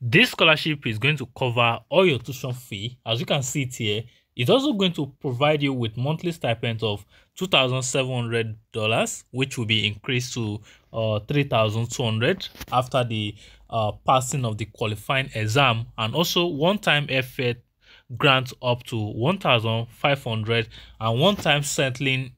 This scholarship is going to cover all your tuition fee. As you can see it here, it's also going to provide you with monthly stipend of $2,700, which will be increased to $3,200 after the passing of the qualifying exam, and also one-time airfare grant up to $1,500 and one-time settling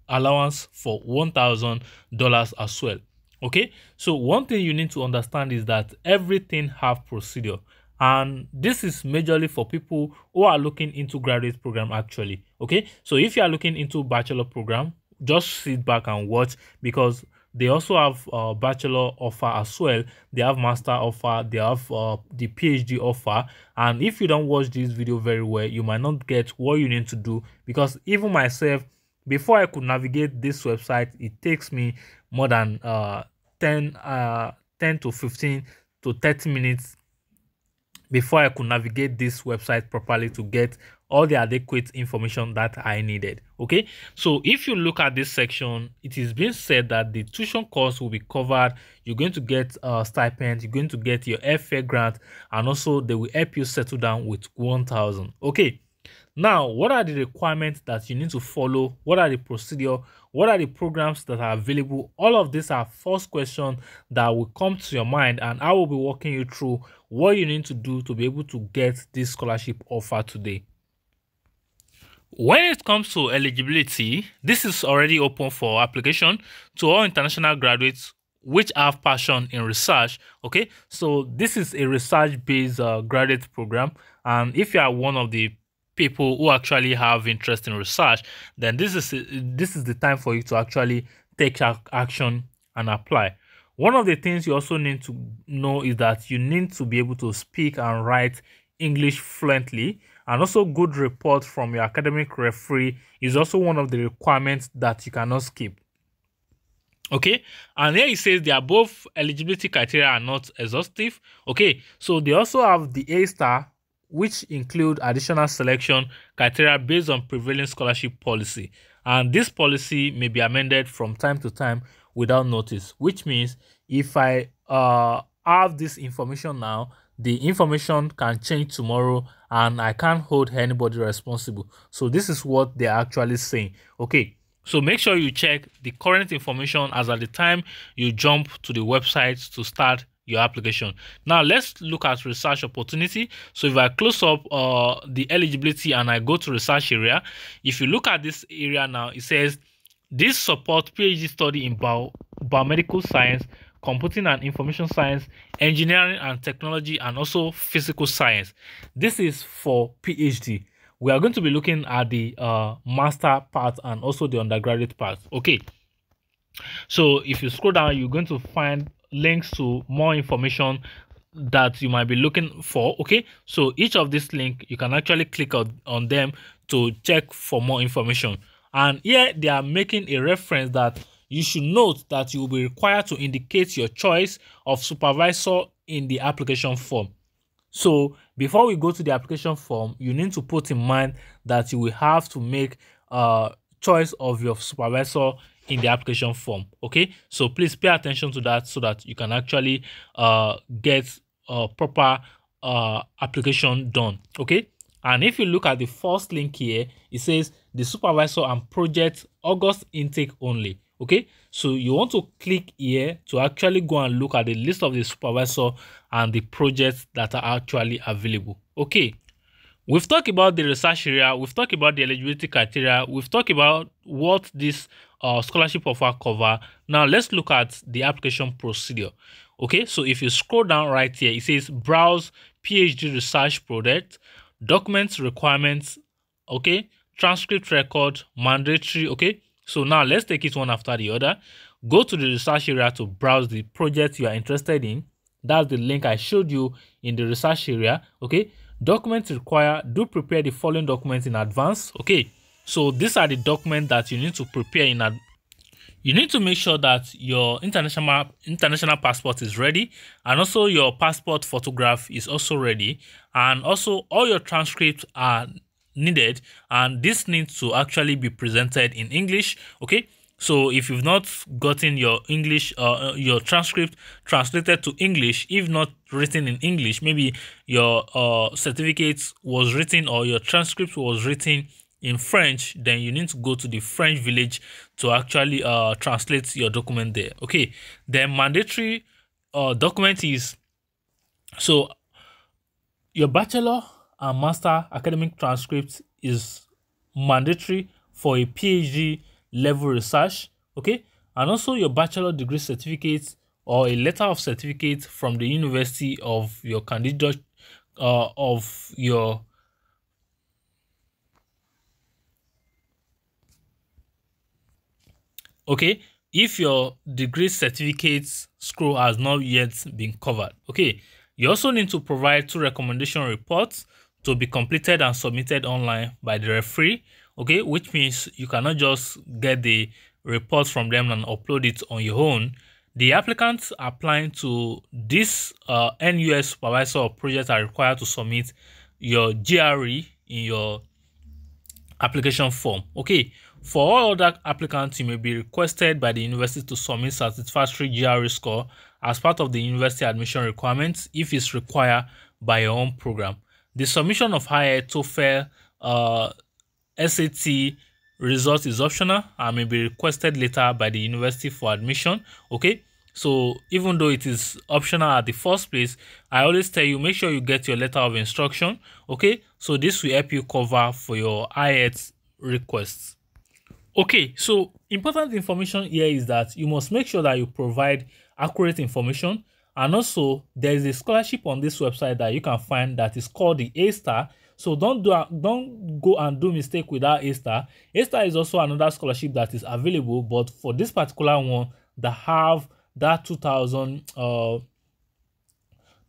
allowance for $1,000 as well. Okay, so one thing you need to understand is that everything have procedure, and this is majorly for people who are looking into graduate program actually. Okay, so if you are looking into bachelor program, just sit back and watch, because they also have bachelor offer as well. They have master offer, they have the PhD offer. And if you don't watch this video very well, you might not get what you need to do, because even myself, before I could navigate this website, it takes me more than 10 to 15 to 30 minutes before I could navigate this website properly to get all the adequate information that I needed. Okay, so if you look at this section, it is being said that the tuition cost will be covered. You're going to get a stipend, you're going to get your airfare grant, and also they will help you settle down with 1,000. Okay, now what are the requirements that you need to follow? What are the procedure? What are the programs that are available? All of these are first questions that will come to your mind, and I will be walking you through what you need to do to be able to get this scholarship offer today. When it comes to eligibility, this is already open for application to all international graduates which have passion in research. Okay, so this is a research-based graduate program, and if you are one of the people who actually have interest in research, then this is the time for you to actually take action and apply. One of the things you also need to know is that you need to be able to speak and write English fluently, and also good report from your academic referee is also one of the requirements that you cannot skip. Okay, and here it says the above eligibility criteria are not exhaustive. Okay, so they also have the A-star, which include additional selection criteria based on prevailing scholarship policy, and this policy may be amended from time to time without notice, which means if I have this information now, the information can change tomorrow and I can't hold anybody responsible. So this is what they're actually saying. Okay, so make sure you check the current information as at the time you jump to the website to start your application. Now let's look at research opportunity. So if I close up the eligibility and I go to research area, if you look at this area now, it says this support PhD study in biomedical science, computing and information science, engineering and technology, and also physical science. This is for PhD. We are going to be looking at the master part and also the undergraduate part. Okay, so if you scroll down, you're going to find links to more information that you might be looking for. Okay, so each of this link you can actually click on them to check for more information. And here they are making a reference that you should note that you will be required to indicate your choice of supervisor in the application form. So before we go to the application form, you need to put in mind that you will have to make a choice of your supervisor in the application form. Okay, so please pay attention to that so that you can actually get a proper application done. Okay, and if you look at the first link here, it says the supervisor and project August intake only. Okay, so you want to click here to actually go and look at the list of the supervisor and the projects that are actually available. Okay, we've talked about the research area, we've talked about the eligibility criteria, we've talked about what this scholarship offer cover. Now let's look at the application procedure. Okay, so if you scroll down right here, it says browse PhD research project, documents requirements, okay, transcript record, mandatory. Okay, so now let's take it one after the other. Go to the research area to browse the project you are interested in. That's the link I showed you in the research area. Okay, documents required, do prepare the following documents in advance. Okay, so these are the documents that you need to prepare in advance. You need to make sure that your international passport is ready, and also your passport photograph is also ready, and also all your transcripts are needed, and this needs to actually be presented in English. Okay, So if you've not gotten your English, your transcript translated to English, if not written in English, maybe your certificate was written or your transcript was written in French, then you need to go to the French village to actually translate your document there. Okay, the mandatory document is, so your bachelor and master academic transcript is mandatory for a PhD level research, okay, and also your bachelor degree certificate or a letter of certificate from the university of your candidate, of your okay, if your degree certificate scroll has not yet been covered. Okay, you also need to provide 2 recommendation reports to be completed and submitted online by the referee. Okay, which means you cannot just get the report from them and upload it on your own. The applicants applying to this NUS supervisor or project are required to submit your GRE in your application form. Okay, for all other applicants, you may be requested by the university to submit satisfactory GRE score as part of the university admission requirements if it's required by your own program. The submission of higher TOEFL SAT result is optional and may be requested later by the university for admission. Okay, so even though it is optional at the first place, I always tell you, make sure you get your letter of instruction. Okay, so this will help you cover for your IELTS requests. Okay, so important information here is that you must make sure that you provide accurate information, and also there is a scholarship on this website that you can find that is called the A-Star. So don't go and do mistake with that A-Star. A-Star is also another scholarship that is available, but for this particular one that have that 2000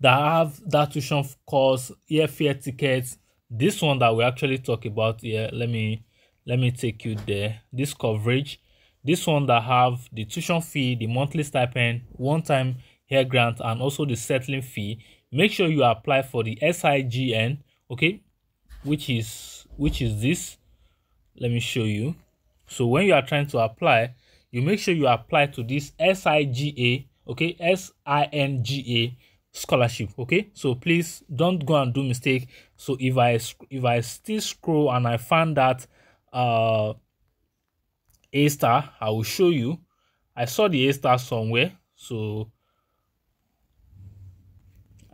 that have that tuition course, airfare tickets, this one that we actually talk about here, let me take you there. This coverage, this one that have the tuition fee, the monthly stipend, one-time hair grant, and also the settling fee. Make sure you apply for the SIGN, okay, which is this. Let me show you. So when you are trying to apply, you make sure you apply to this SIGA, okay, SINGA scholarship. Okay, so please don't go and do mistake. So if I still scroll and I find that A-Star, I will show you. I saw the A-Star somewhere, so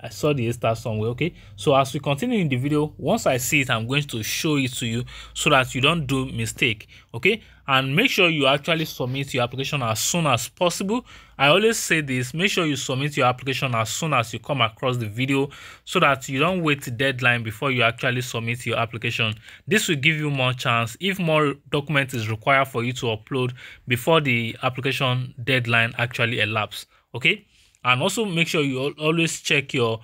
I saw the A-Star somewhere. Okay, so as we continue in the video, once I see it, I'm going to show it to you so that you don't do mistake. Okay, and make sure you actually submit your application as soon as possible. I always say this, make sure you submit your application as soon as you come across the video so that you don't wait the deadline before you actually submit your application. This will give you more chance if more document is required for you to upload before the application deadline actually elapses. Okay, and also make sure you always check your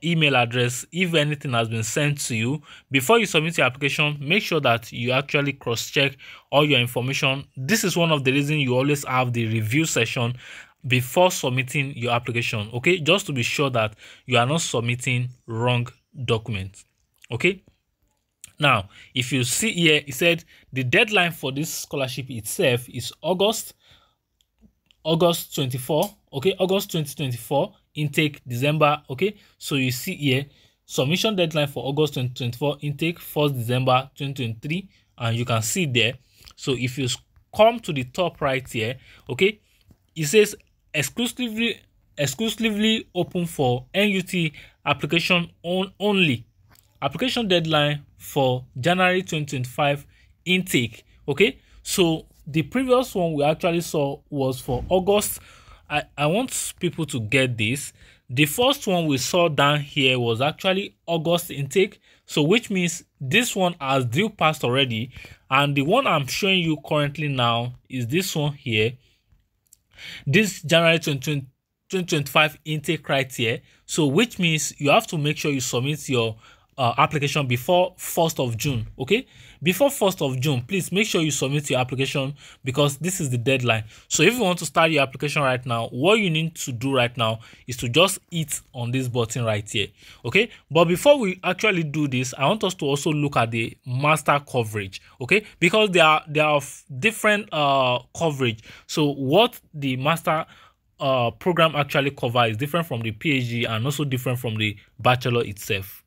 email address if anything has been sent to you before you submit your application. Make sure that you actually cross-check all your information. This is one of the reasons you always have the review session before submitting your application, okay, just to be sure that you are not submitting wrong documents. Okay, now if you see here, it said the deadline for this scholarship itself is August 24, okay, August 2024, intake December. Okay, so you see here submission deadline for August 2024, intake 1st December 2023, and you can see there. So if you come to the top right here, okay, it says exclusively open for NUT application only. Application deadline for January 2025 intake. Okay, so the previous one we actually saw was for August. I want people to get this. The first one we saw down here was actually August intake, so which means this one has due passed already, and the one I'm showing you currently now is this one here, this January 2025 intake right here. So which means you have to make sure you submit your application before 1st of June. Okay, before 1st of June, please make sure you submit your application, because this is the deadline. So if you want to start your application right now, what you need to do right now is to just hit on this button right here. Okay, but before we actually do this, I want us to also look at the master coverage. Okay, because they are different coverage. So what the master program actually covers is different from the PhD and also different from the bachelor itself.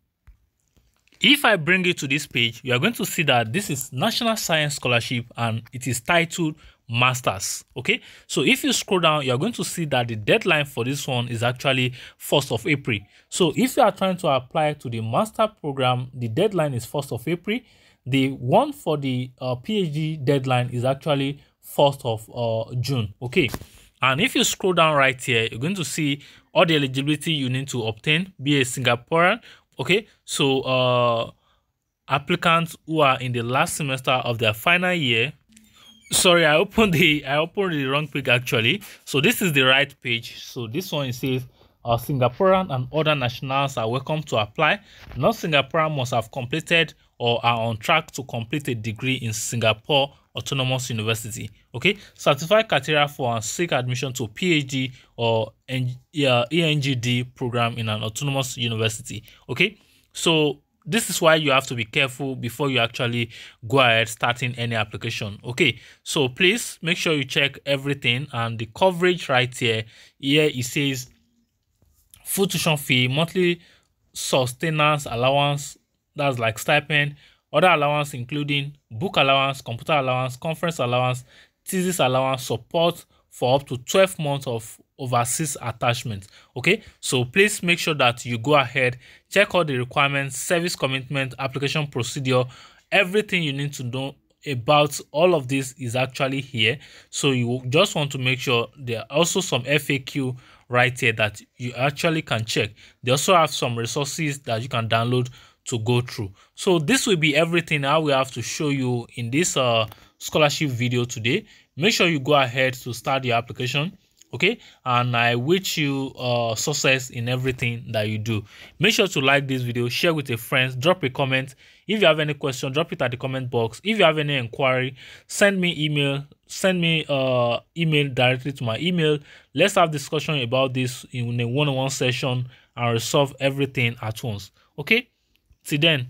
If I bring you to this page, you are going to see that this is National Science Scholarship and it is titled Masters. Okay, so if you scroll down, you are going to see that the deadline for this one is actually 1st of April. So if you are trying to apply to the master program, the deadline is 1st of April. The one for the PhD deadline is actually 1st of June. Okay, and if you scroll down right here, you're going to see all the eligibility you need to obtain. Be a Singaporean. Okay, so applicants who are in the last semester of their final year. Sorry, I opened the wrong page actually. So this is the right page. So this one, it says Singaporean and other nationals are welcome to apply. Non-Singaporean must have completed or are on track to complete a degree in Singapore Autonomous University. Okay, certified criteria for and seek admission to PhD or ENGD program in an autonomous university. Okay, so this is why you have to be careful before you actually go ahead starting any application. Okay, so please make sure you check everything, and the coverage right here it says full tuition fee, monthly sustenance allowance, that's like stipend, other allowance including book allowance, computer allowance, conference allowance, thesis allowance, support for up to 12 months of overseas attachment. Okay, so please make sure that you go ahead, check all the requirements, service commitment, application procedure, everything you need to know about all of this is actually here. So you just want to make sure there are also some FAQ right here that you actually can check. They also have some resources that you can download to go through. So this will be everything I will have to show you in this scholarship video today. Make sure you go ahead to start your application. Okay, and I wish you success in everything that you do. Make sure to like this video, share with your friends, drop a comment. If you have any question, drop it at the comment box. If you have any inquiry, send me email directly to my email. Let's have discussion about this in a one-on-one session and resolve everything at once. Okay, till then.